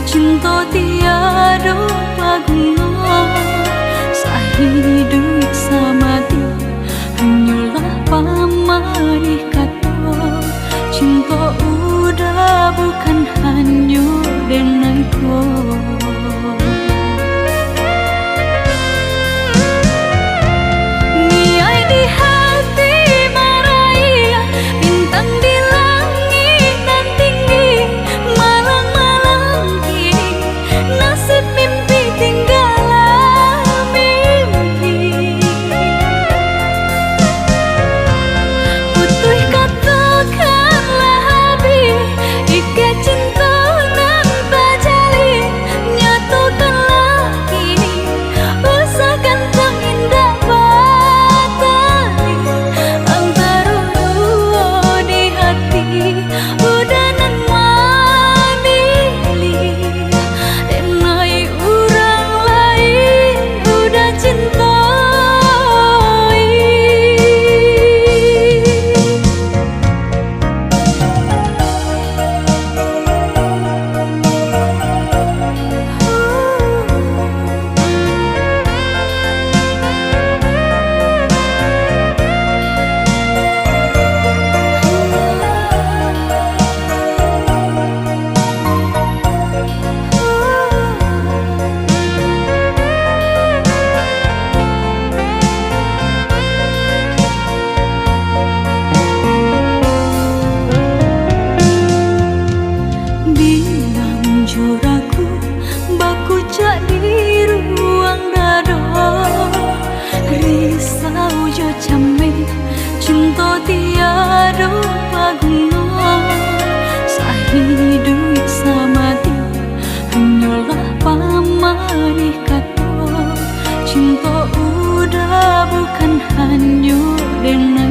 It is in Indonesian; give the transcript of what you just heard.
cinta tiada paguna, sahidup samati hanyalah pamanih kata. Cinta udah bukan hanya denganku. Niai di hati marai, bintang di langit dan tinggi, malang-malang kini nasib mimpi tinggallah mimpi. Putuh katakanlah habis, ike cinta nan bajali, nyatakanlah kini usahakan indah batali. Antara dua di hati udah nan memilih, denai orang lain udah cintai. Bilang juraku baku cak di ruang dada, risau jo came cinta tiada paguna, sahidup samati hanyalah pamanih kata. Cinta udah bukan hanya denganku.